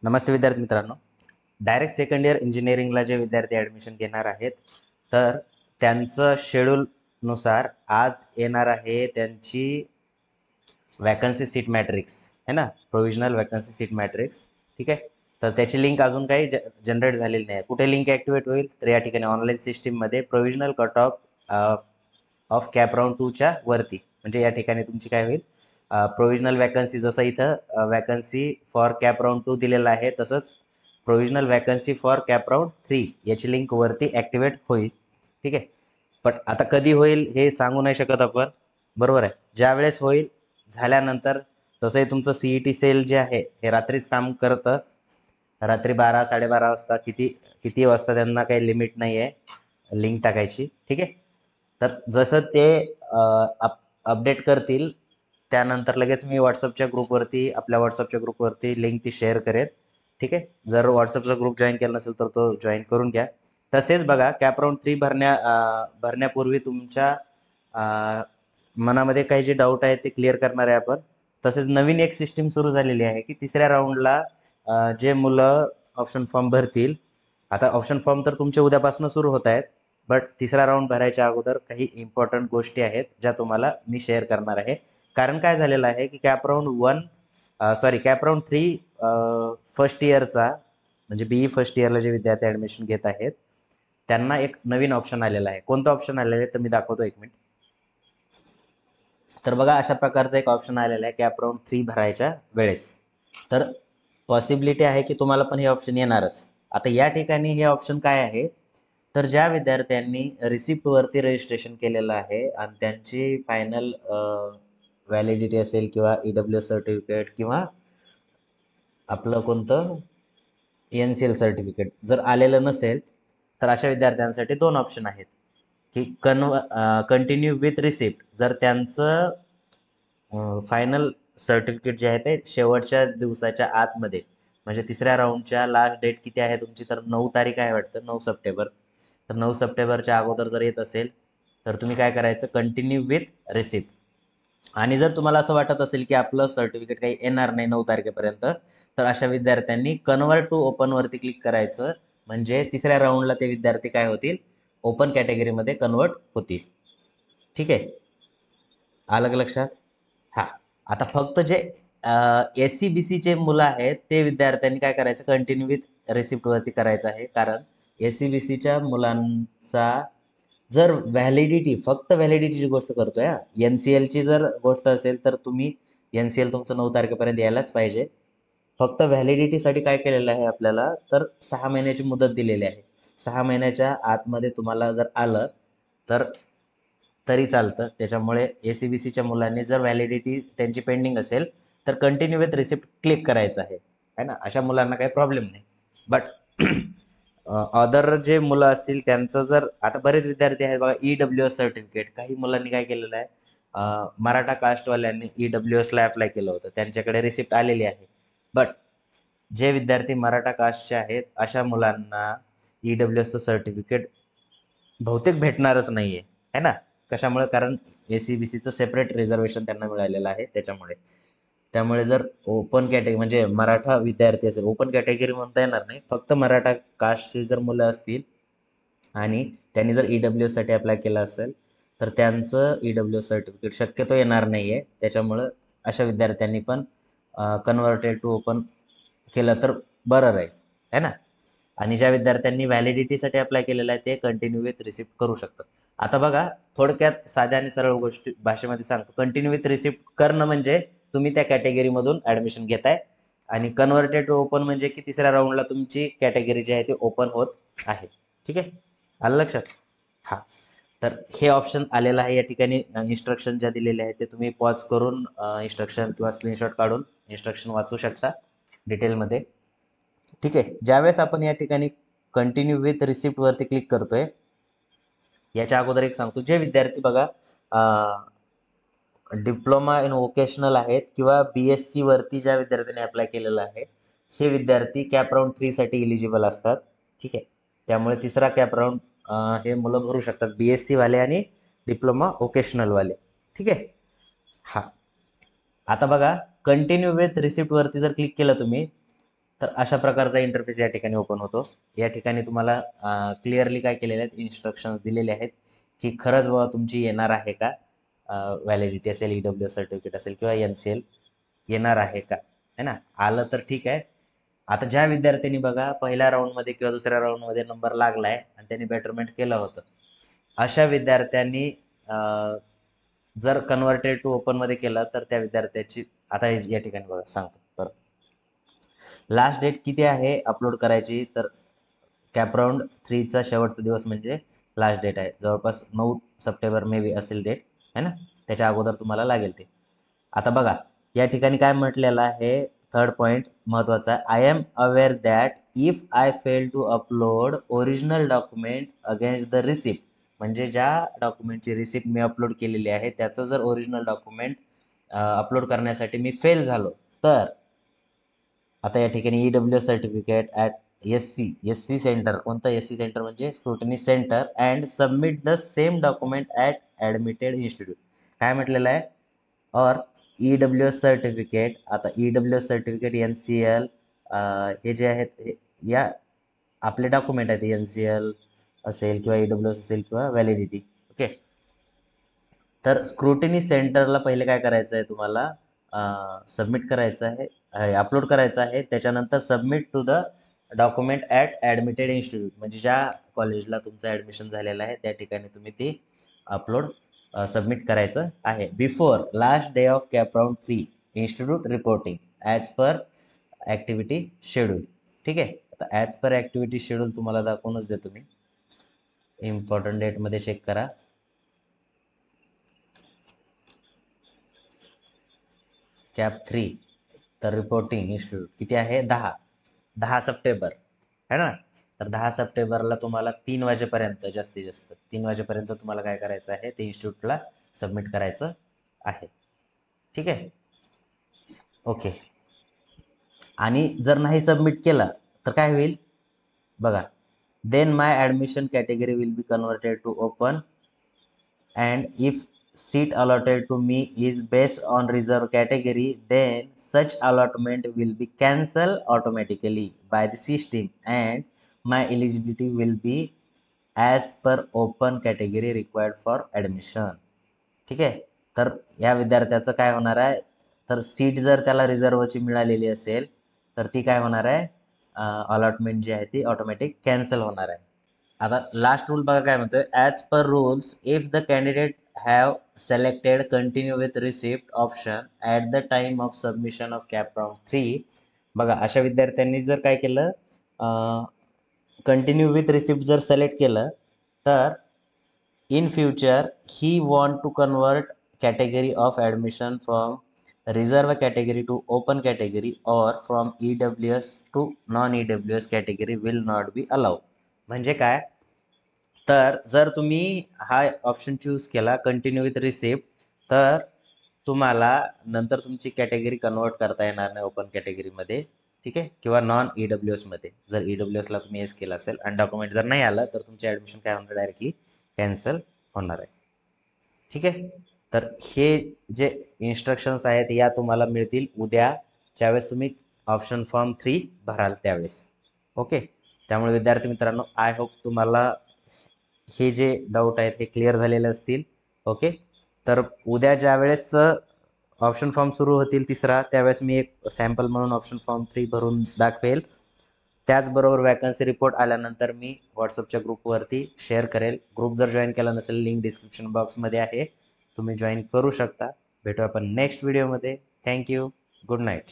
नमस्ते विद्यार्थी मित्रांनो. Direct second year इंजिनिअरिंगला जे विद्यार्थी ॲडमिशन घेणार आहेत तर त्यांचं शेड्यूलनुसार आज येणार आहे त्यांची वॅकन्सी सीट मॅट्रिक्स है ना, प्रोव्हिजनल वॅकन्सी सीट मॅट्रिक्स. ठीक आहे, तर त्याची लिंक अजून काही जनरेट झालेली नाही. कुठे लिंक ॲक्टिवेट होईल तर या ठिकाणी ऑनलाईन सिस्टीममध्ये provisional cut off of CAP round 2च्या वरती, म्हणजे या ठिकाणी तुमची काय होईल, प्रोव्हिजनल वॅकन्सी, जसं इथं वॅकन्सी फॉर कॅप राऊंड 2 दिलेलं आहे तसंच provisional vacancy for cap round 3 याची लिंक वरती ॲक्टिवेट होईल. ठीक आहे, पण आता कधी होईल हे सांगू नाही शकत आपण, बरोबर आहे. ज्यावेळेस होईल झाल्यानंतर, तसंही तुमचं CET सेल जे आहे हे रात्रीच काम करतं, रात्री 12-12:30 वाजता, किती किती वाजता त्यांना काही लिमिट नाही आहे लिंक टाकायची. ठीक आहे, तर जसं ते अपडेट करतील त्यानंतर लगेच मी आपल्या व्हॉट्सअपच्या ग्रुपवरती लिंक ती शेअर करेन. ठीक आहे, जर व्हॉट्सअपचा ग्रुप जॉईन केला नसेल तर तो जॉईन करून घ्या. तसेच बघा, कॅप राऊंड 3 भरण्यापूर्वी तुमच्या मनामध्ये काही जे डाऊट आहेत ते क्लिअर करणार आहे आपण. तसेच नवीन एक सिस्टीम सुरू झालेली आहे की तिसऱ्या राऊंडला जे मुलं ऑप्शन फॉर्म भरतील, आता ऑप्शन फॉर्म तर तुमचे उद्यापासून सुरू होत आहेत, बट तिसरा राऊंड भरायच्या अगोदर काही इम्पॉर्टंट गोष्टी आहेत ज्या तुम्हाला मी शेअर करणार आहे. कारण काय झालेलं आहे की कॅप राऊंड 3 फर्स्ट इयरचा, म्हणजे BE फर्स्ट इयरला जे विद्यार्थी ॲडमिशन घेत आहेत त्यांना एक नवीन ऑप्शन आलेला आहे. कोणतं ऑप्शन आलेलं आहे तर मी दाखवतो, एक मिनिट. तर बघा, अशा प्रकारचा एक ऑप्शन आलेला आहे कॅप राऊंड 3 भरायच्या वेळेस. तर पॉसिबिलिटी आहे की तुम्हाला पण हे ऑप्शन येणारच. आता या ठिकाणी हे ऑप्शन काय आहे, तर ज्या विद्यार्थ्यांनी रिसिप्टवरती रजिस्ट्रेशन केलेलं आहे आणि त्यांची फायनल व्हॅलिडिटी असेल किंवा EWS सर्टिफिकेट किंवा आपलं कोणतं NCL सर्टिफिकेट जर आलेलं नसेल, तर अशा विद्यार्थ्यांसाठी दोन ऑप्शन आहेत की कंटिन्यू विथ रिसिप्ट. जर त्यांचं फायनल सर्टिफिकेट जे आहे ते शेवटच्या दिवसाच्या आतमध्ये, म्हणजे तिसऱ्या राऊंडच्या लास्ट डेट किती आहे तुमची, तर 9 तारीख आहे वाटतं, 9 सप्टेंबर. तर 9 सप्टेंबरच्या अगोदर जर येत असेल तर तुम्ही काय करायचं, कंटिन्यू विथ रिसिप्ट. आणि जर तुम्हाला असं वाटत असेल की आपलं सर्टिफिकेट काही येणार नाही 9 तारखेपर्यंत, तर अशा विद्यार्थ्यांनी कन्वर्ट टू ओपनवरती क्लिक करायचं, म्हणजे तिसऱ्या राऊंडला ते विद्यार्थी काय होतील, ओपन कॅटेगरीमध्ये कन्वर्ट होतील. ठीक आहे, आलं का लक्षात? हां, आता फक्त जे SC-BCचे मुलं आहेत ते विद्यार्थ्यांनी काय करायचं, कंटिन्यू विथ रिसिप्टवरती करायचं आहे. कारण SC-BCच्या मुलांचा जर फक्त व्हॅलिडिटीची गोष्ट करतोय, NCLची जर गोष्ट असेल तर तुम्ही NCL तुमचं 9 तारखेपर्यंत यायलाच पाहिजे. फक्त व्हॅलिडिटीसाठी काय केलेलं आहे आपल्याला, तर 6 महिन्याची मुदत दिलेली आहे. 6 महिन्याच्या आतमध्ये तुम्हाला जर आलं तर तरी चालतं. त्याच्यामुळे SC-BCच्या मुलांनी जर व्हॅलिडिटी त्यांची पेंडिंग असेल तर कंटिन्यू विथ रिसिप्ट क्लिक करायचं आहे ना. अशा मुलांना काही प्रॉब्लेम नाही. बट अदर जे मुलं असतील त्यांचं जर, आता बरेच विद्यार्थी आहेत बघा, EWS सर्टिफिकेट, काही मुलांनी काय केलेलं आहे, मराठा कास्टवाल्यांनी EWSला अप्लाय केलं होतं, त्यांच्याकडे रिसिप्ट आलेली आहे. बट जे विद्यार्थी मराठा कास्टचे आहेत अशा मुलांना EWSचं सर्टिफिकेट बहुतेक भेटणारच नाहीये, है ना. कशामुळे, कारण SC-BCचं सेपरेट रिझर्वेशन त्यांना मिळालेलं आहे, त्यामुळे जर ओपन कॅटेगरी म्हणजे मराठा विद्यार्थी असेल, ओपन कॅटेगरी म्हणता येणार नाही, फक्त मराठा कास्टची जर मुलं असतील आणि त्यांनी जर EWS साठी अप्लाय केलं असेल तर त्यांचं EWS सर्टिफिकेट शक्यतो येणार नाही आहे. त्याच्यामुळं अशा विद्यार्थ्यांनी पण कन्व्हर्टेड टू ओपन केलं तर बरं राहील, है ना. आणि ज्या विद्यार्थ्यांनी व्हॅलिडिटीसाठी अप्लाय केलेलं आहे ते कंटिन्यू विथ रिसिप्ट करू शकतात. आता बघा, थोडक्यात साध्या आणि सरळ गोष्टी भाषेमध्ये सांगतो. कंटिन्यू विथ रिसिप्ट करणं म्हणजे तुम्ही त्या कॅटेगरीमधून ॲडमिशन घेताय, आणि कन्व्हर्टेड टू ओपन म्हणजे की तिसऱ्या राऊंडला तुमची कॅटेगरी जी आहे ती ओपन होत आहे. ठीक आहे, आलं लक्षात? हां, तर हे ऑप्शन आलेलं आहे. या ठिकाणी इन्स्ट्रक्शन ज्या दिलेल्या आहेत ते तुम्ही पॉज करून इन्स्ट्रक्शन किंवा स्क्रीनशॉट काढून इन्स्ट्रक्शन वाचू शकता डिटेलमध्ये. ठीक आहे, ज्यावेळेस आपण या ठिकाणी कंटिन्यू विथ रिसिप्टवरती क्लिक करतोय, याच्या अगोदर एक सांगतो, जे विद्यार्थी बघा डिप्लोमा इन वोकेशनल आहेत किंवा BSc वरती ज्या विद्यार्थ्यांनी अप्लाय केलेलं आहे, हे विद्यार्थी कॅप राऊंड 3 साठी इलिजिबल असतात. ठीक आहे, त्यामुळे तिसरा कॅप राऊंड हे मुलं भरू शकतात, BSc वाले आणि डिप्लोमा वोकेशनल वाले. ठीक आहे, हा. आता बघा, कंटिन्यू विथ रिसिप्ट वरती जर क्लिक केलं तुम्ही, तर अशा प्रकारचा इंटरफेस या ठिकाणी ओपन होतो. या ठिकाणी तुम्हाला क्लिअरली काय केलेले आहेत, इन्स्ट्रक्शन्स दिलेले आहेत की खरंच बाबा तुमची येणार आहे का, व्हॅलिडिटी असेल, EWS सर्टिफिकेट असेल किंवा NCL येणार आहे का, है ना. आलं तर ठीक आहे. आता ज्या विद्यार्थ्यांनी बघा पहिल्या राऊंडमध्ये किंवा दुसऱ्या राऊंडमध्ये नंबर लागलाय आणि त्यांनी बेटरमेंट केलं होतं, अशा विद्यार्थ्यांनी जर कन्व्हर्टेड टू ओपनमध्ये केलं तर त्या विद्यार्थ्याची आता या ठिकाणी बघा सांगतो बरं. लास्ट डेट किती आहे अपलोड करायची, तर कॅपराऊंड 3चा शेवटचा दिवस म्हणजे लास्ट डेट आहे. जवळपास 9 सप्टेंबर मे बी असेल डेट, है ना. त्याच्या अगोदर तुम्हाला लागेल ते. आता बघा या ठिकाणी काय म्हटलेलं आहे, थर्ड पॉईंट महत्त्वाचा आहे. I am aware that if I fail to upload original document against the receipt, म्हणजे ज्या डॉक्युमेंटची रिसिप्ट मी अपलोड केलेली आहे त्याचं जर ओरिजिनल डॉक्युमेंट अपलोड करण्यासाठी मी फेल झालो तर आता या ठिकाणी EWS certificate at S C centre, कोणतं SC सेंटर म्हणजे scrutiny centre, and submit the same document at admitted institute. काय म्हटलेलं आहे, और EWS सर्टिफिकेट. आता EWS सर्टिफिकेट NCL हे जे आहेत या आपले डॉक्युमेंट आहेत, NCL असेल किंवा EWS असेल किंवा व्हॅलिडिटी. ओके. तर स्क्रुटिनी सेंटरला पहिले काय करायचं आहे तुम्हाला, सबमिट करायचं आहे, अपलोड करायचं आहे. त्याच्यानंतर submit to the document at admitted institute, म्हणजे ज्या कॉलेजला तुमचं ॲडमिशन झालेलं आहे त्या ठिकाणी तुम्ही ते अपलोड सबमिट करायचं आहे. Before last day of CAP round 3 institute reporting as per activity schedule. ठीक आहे. आता ॲज पर ॲक्टिव्हिटी शेड्यूल तुम्हाला दाखवूनच देतो मी. इम्पॉर्टंट डेटमध्ये चेक करा. कॅप 3 तर रिपोर्टिंग इन्स्टिट्यूट किती आहे, 10 सप्टेंबर, है ना. तर 10 सप्टेंबरला तुम्हाला 3 वाजेपर्यंत, जास्तीत जास्त 3 वाजेपर्यंत तुम्हाला काय करायचं आहे, ते इन्स्टिट्यूटला सबमिट करायचं आहे. ठीक आहे. ओके. आणि जर नाही सबमिट केलं तर काय होईल बघा, then my admission category will be converted to open and if seat allotted to me is based on reserve category, then such allotment will be cancelled automatically by the system and my eligibility will be as per open category required for admission. ठीक आहे. तर या विद्यार्थ्याचं काय होणार आहे, तर seat जर त्याला रिझर्वची मिळालेली असेल तर ती काय होणार आहे, अलॉटमेंट जी आहे ती ऑटोमॅटिक कॅन्सल होणार आहे. आता लास्ट रूल बघा काय म्हणतोय, as per rules if the candidate have selected continue with receipt option at the time of submission of CAP round 3. बघा अशा विद्यार्थ्यांनी जर काय केलं, कंटिन्यू विथ रिसिप्ट जर सिलेक्ट केलं तर in future he want to convert category of admission from reserve category to open category और from EWS to non EWS category will not be allow. म्हणजे काय, तर जर तुम्ही हा ऑप्शन चूज केला कंटिन्यू विथ रिसिप्ट तर तुम्हाला नंतर तुमची कॅटेगरी कन्वर्ट करता येणार नाही ओपन कॅटेगरीमध्ये. ठीक आहे. किंवा नॉन EWSमध्ये जर EWSला तुम्ही एस केलं असेल आणि डॉक्युमेंट जर नाही आलं तर तुमचे ॲडमिशन काय होणार, डायरेक्टली कॅन्सल होणार आहे. ठीक आहे. तर हे जे इन्स्ट्रक्शन्स आहेत या तुम्हाला मिळतील उद्या, ज्यावेळेस तुम्ही ऑप्शन फॉर्म 3 भराल त्यावेळेस. ओके. त्यामुळे विद्यार्थी मित्रांनो, आय होप तुम्हाला हे जे डाऊट आहेत हे क्लिअर झालेले असतील. ओके. तर उद्या ज्यावेळेस ऑप्शन फॉर्म सुरू होतील तिसरा, त्यावेळेस मी एक सॅम्पल म्हणून ऑप्शन फॉर्म 3 भरून दाखवेल. त्याचबरोबर वॅकन्सी रिपोर्ट आल्यानंतर मी व्हॉट्सअपच्या ग्रुपवरती शेअर करेल. ग्रुप जर जॉईन केला नसेल, लिंक डिस्क्रिप्शन बॉक्समध्ये आहे, तुम्ही जॉईन करू शकता. भेटू आपण नेक्स्ट व्हिडिओमध्ये. थँक्यू. Good night.